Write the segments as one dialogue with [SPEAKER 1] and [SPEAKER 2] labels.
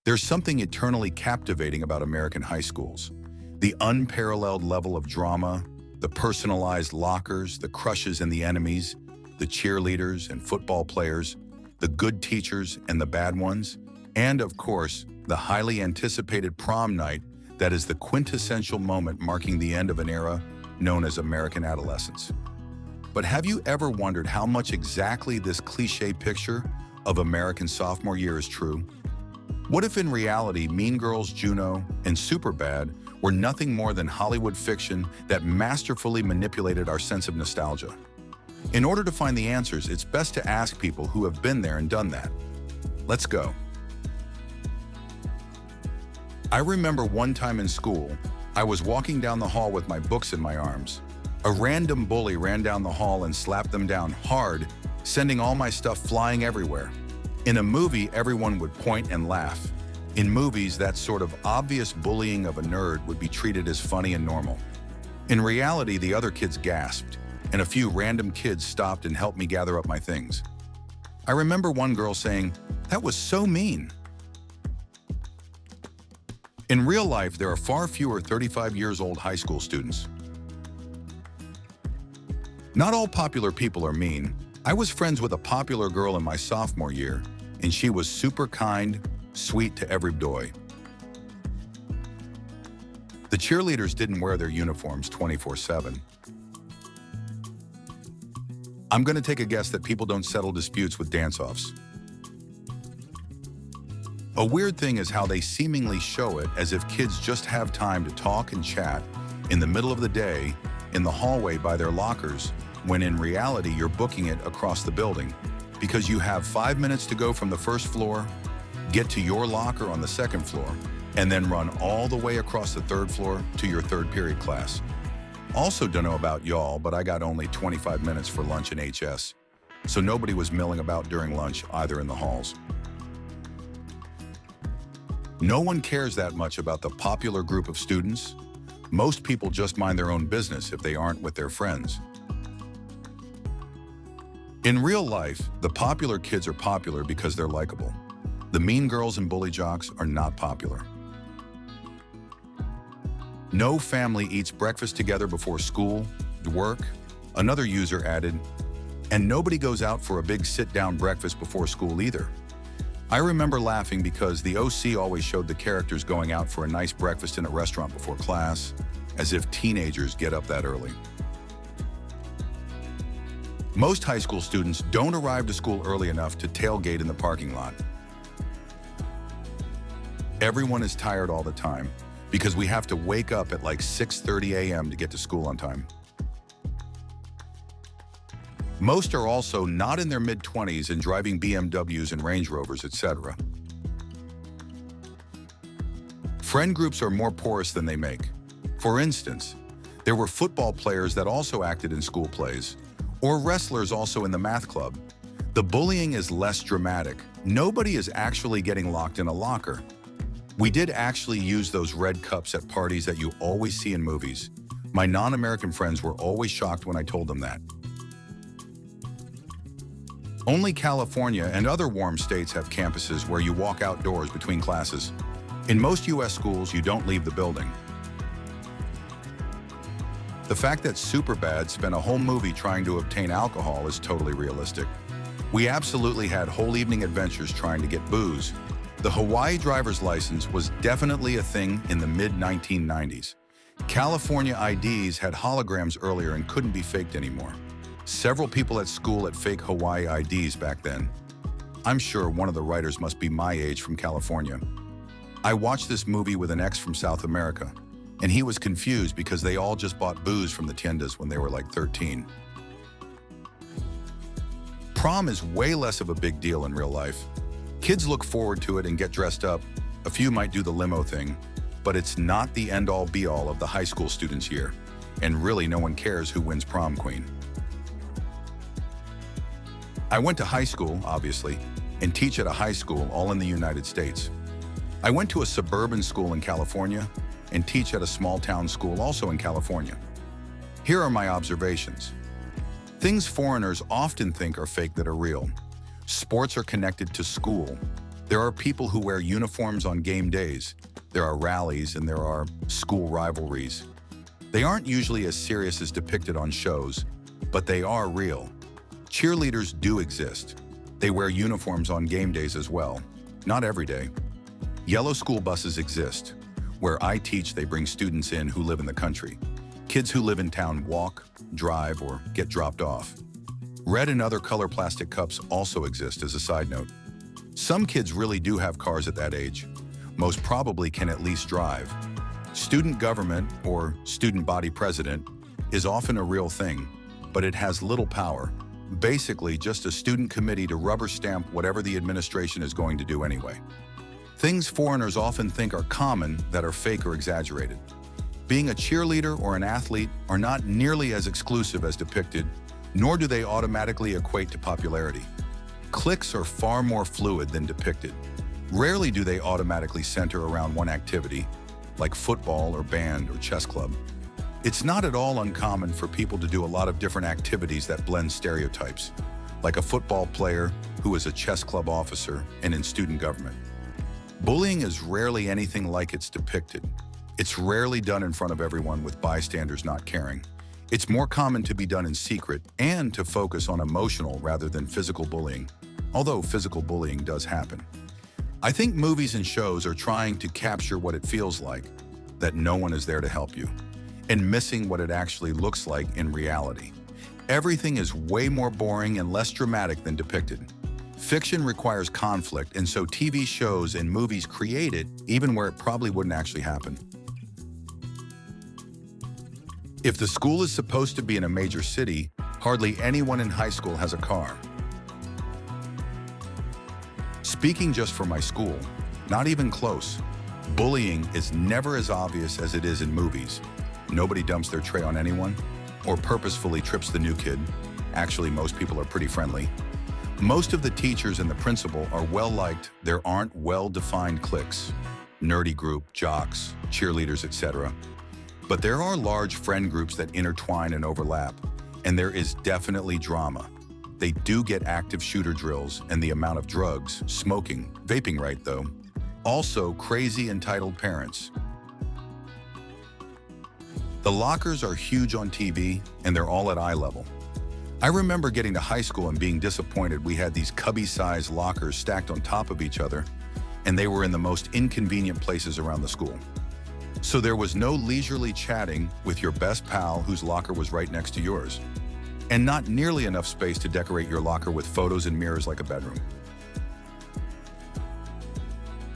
[SPEAKER 1] There's something eternally captivating about American high schools. The unparalleled level of drama, the personalized lockers, the crushes and the enemies, the cheerleaders and football players, the good teachers and the bad ones, and of course, the highly anticipated prom night that is the quintessential moment marking the end of an era known as American adolescence. But have you ever wondered how much exactly this cliché picture of American sophomore year is true? What if in reality Mean Girls, Juno, and Superbad were nothing more than Hollywood fiction that masterfully manipulated our sense of nostalgia? In order to find the answers, it's best to ask people who have been there and done that. Let's go. I remember one time in school, I was walking down the hall with my books in my arms. A random bully ran down the hall and slapped them down hard, sending all my stuff flying everywhere. In a movie, everyone would point and laugh. In movies, that sort of obvious bullying of a nerd would be treated as funny and normal. In reality, the other kids gasped, and a few random kids stopped and helped me gather up my things. I remember one girl saying, "That was so mean." In real life, there are far fewer 35 years old high school students. Not all popular people are mean. I was friends with a popular girl in my sophomore year, and she was super kind, sweet to every boy. The cheerleaders didn't wear their uniforms 24/7. I'm going to take a guess that people don't settle disputes with dance-offs. A weird thing is how they seemingly show it as if kids just have time to talk and chat in the middle of the day, in the hallway by their lockers, when in reality you're booking it across the building because you have 5 minutes to go from the first floor, get to your locker on the second floor, and then run all the way across the third floor to your third period class. Also, don't know about y'all, but I got only 25 minutes for lunch in HS, so nobody was milling about during lunch either in the halls. No one cares that much about the popular group of students. Most people just mind their own business if they aren't with their friends. In real life, the popular kids are popular because they're likable. The mean girls and bully jocks are not popular. No family eats breakfast together before school, work, another user added, and nobody goes out for a big sit-down breakfast before school either. I remember laughing because the OC always showed the characters going out for a nice breakfast in a restaurant before class, as if teenagers get up that early. Most high school students don't arrive to school early enough to tailgate in the parking lot. Everyone is tired all the time because we have to wake up at like 6:30 a.m. to get to school on time. Most are also not in their mid-20s and driving BMWs and Range Rovers, etc. Friend groups are more porous than they make. For instance, there were football players that also acted in school plays, or wrestlers also in the math club. The bullying is less dramatic. Nobody is actually getting locked in a locker. We did actually use those red cups at parties that you always see in movies. My non-American friends were always shocked when I told them that. Only California and other warm states have campuses where you walk outdoors between classes. In most US schools, you don't leave the building. The fact that Superbad spent a whole movie trying to obtain alcohol is totally realistic. We absolutely had whole evening adventures trying to get booze. The Hawaii driver's license was definitely a thing in the mid-1990s. California IDs had holograms earlier and couldn't be faked anymore. Several people at school had fake Hawaii IDs back then. I'm sure one of the writers must be my age from California. I watched this movie with an ex from South America, and he was confused because they all just bought booze from the tiendas when they were like 13. Prom is way less of a big deal in real life. Kids look forward to it and get dressed up. A few might do the limo thing, but it's not the end-all be-all of the high school student's year, and really no one cares who wins prom queen. I went to high school, obviously, and teach at a high school all in the United States. I went to a suburban school in California and teach at a small town school also in California. Here are my observations. Things foreigners often think are fake that are real. Sports are connected to school. There are people who wear uniforms on game days. There are rallies and there are school rivalries. They aren't usually as serious as depicted on shows, but they are real. Cheerleaders do exist. They wear uniforms on game days as well. Not every day. Yellow school buses exist. Where I teach, they bring students in who live in the country. Kids who live in town walk, drive, or get dropped off. Red and other color plastic cups also exist as a side note. Some kids really do have cars at that age. Most probably can at least drive. Student government, or student body president, is often a real thing, but it has little power. Basically, just a student committee to rubber stamp whatever the administration is going to do anyway. Things foreigners often think are common that are fake or exaggerated. Being a cheerleader or an athlete are not nearly as exclusive as depicted, nor do they automatically equate to popularity. Cliques are far more fluid than depicted. Rarely do they automatically center around one activity, like football or band or chess club. It's not at all uncommon for people to do a lot of different activities that blend stereotypes, like a football player who is a chess club officer and in student government. Bullying is rarely anything like it's depicted. It's rarely done in front of everyone with bystanders not caring. It's more common to be done in secret and to focus on emotional rather than physical bullying, although physical bullying does happen. I think movies and shows are trying to capture what it feels like, that no one is there to help you, and missing what it actually looks like in reality. Everything is way more boring and less dramatic than depicted. Fiction requires conflict, and so TV shows and movies create it even where it probably wouldn't actually happen. If the school is supposed to be in a major city, hardly anyone in high school has a car. Speaking just for my school, not even close. Bullying is never as obvious as it is in movies. Nobody dumps their tray on anyone or purposefully trips the new kid. Actually, most people are pretty friendly. Most of the teachers and the principal are well-liked. There aren't well-defined cliques, nerdy group, jocks, cheerleaders, etc. But there are large friend groups that intertwine and overlap, and there is definitely drama. They do get active shooter drills and the amount of drugs, smoking, vaping right though. Also crazy entitled parents. The lockers are huge on TV and they're all at eye level. I remember getting to high school and being disappointed we had these cubby-sized lockers stacked on top of each other, and they were in the most inconvenient places around the school. So there was no leisurely chatting with your best pal whose locker was right next to yours, and not nearly enough space to decorate your locker with photos and mirrors like a bedroom.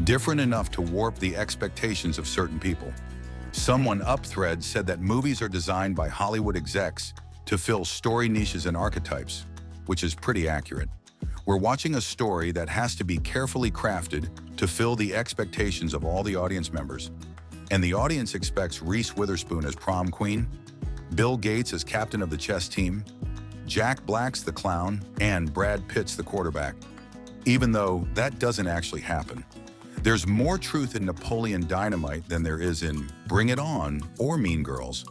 [SPEAKER 1] Different enough to warp the expectations of certain people. Someone up thread said that movies are designed by Hollywood execs to fill story niches and archetypes, which is pretty accurate. We're watching a story that has to be carefully crafted to fill the expectations of all the audience members. And the audience expects Reese Witherspoon as prom queen, Bill Gates as captain of the chess team, Jack Black's the clown, and Brad Pitt's the quarterback. Even though that doesn't actually happen. There's more truth in Napoleon Dynamite than there is in Bring It On or Mean Girls.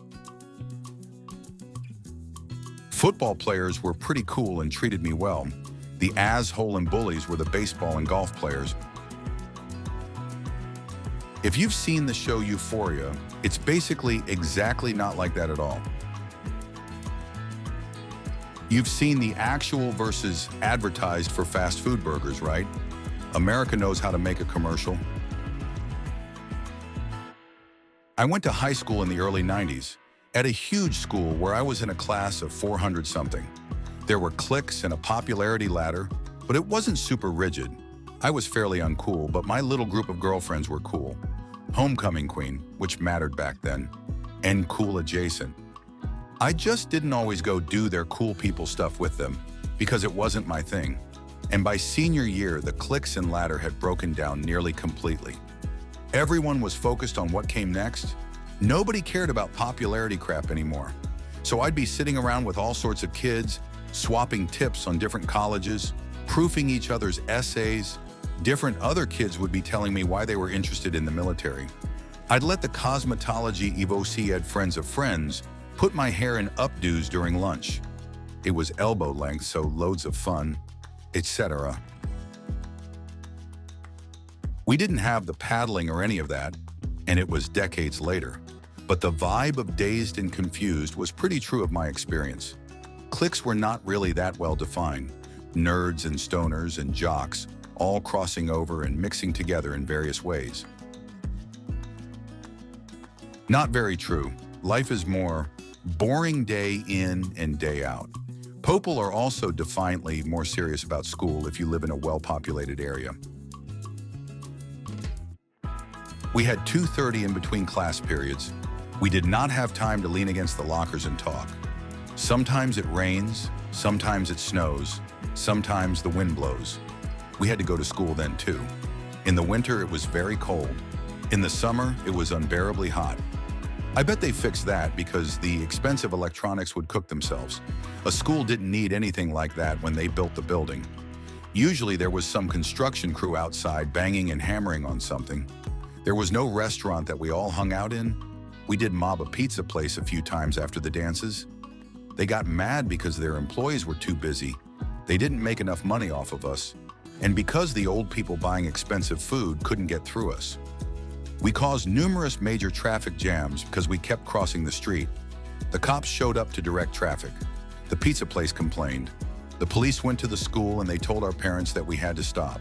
[SPEAKER 1] Football players were pretty cool and treated me well. The asshole and bullies were the baseball and golf players. If you've seen the show Euphoria, it's basically exactly not like that at all. You've seen the actual versus advertised for fast food burgers, right? America knows how to make a commercial. I went to high school in the early 90s, at a huge school where I was in a class of 400-something. There were cliques and a popularity ladder, but it wasn't super rigid. I was fairly uncool, but my little group of girlfriends were cool. Homecoming queen, which mattered back then, and cool adjacent. I just didn't always go do their cool people stuff with them, because it wasn't my thing. And by senior year, the cliques and ladder had broken down nearly completely. Everyone was focused on what came next. Nobody cared about popularity crap anymore. So I'd be sitting around with all sorts of kids, swapping tips on different colleges, proofing each other's essays. Different other kids would be telling me why they were interested in the military. I'd let the cosmetology Evociad friends of friends put my hair in updos during lunch. It was elbow length, so loads of fun, etc. We didn't have the paddling or any of that, and it was decades later. But the vibe of dazed and confused was pretty true of my experience. Cliques were not really that well defined. Nerds and stoners and jocks, all crossing over and mixing together in various ways. Not very true. Life is more boring day in and day out. People are also defiantly more serious about school if you live in a well-populated area. We had 2:30 in between class periods. We did not have time to lean against the lockers and talk. Sometimes it rains, sometimes it snows, sometimes the wind blows. We had to go to school then too. In the winter, it was very cold. In the summer, it was unbearably hot. I bet they fixed that because the expensive electronics would cook themselves. A school didn't need anything like that when they built the building. Usually there was some construction crew outside banging and hammering on something. There was no restaurant that we all hung out in. We did mob a pizza place a few times after the dances. They got mad because their employees were too busy. They didn't make enough money off of us. And because the old people buying expensive food couldn't get through us. We caused numerous major traffic jams because we kept crossing the street. The cops showed up to direct traffic. The pizza place complained. The police went to the school and they told our parents that we had to stop.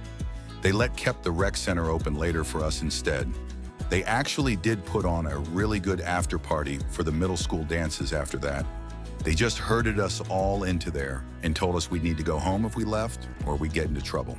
[SPEAKER 1] They kept the rec center open later for us instead. They actually did put on a really good after party for the middle school dances after that. They just herded us all into there and told us we'd need to go home if we left or we'd get into trouble.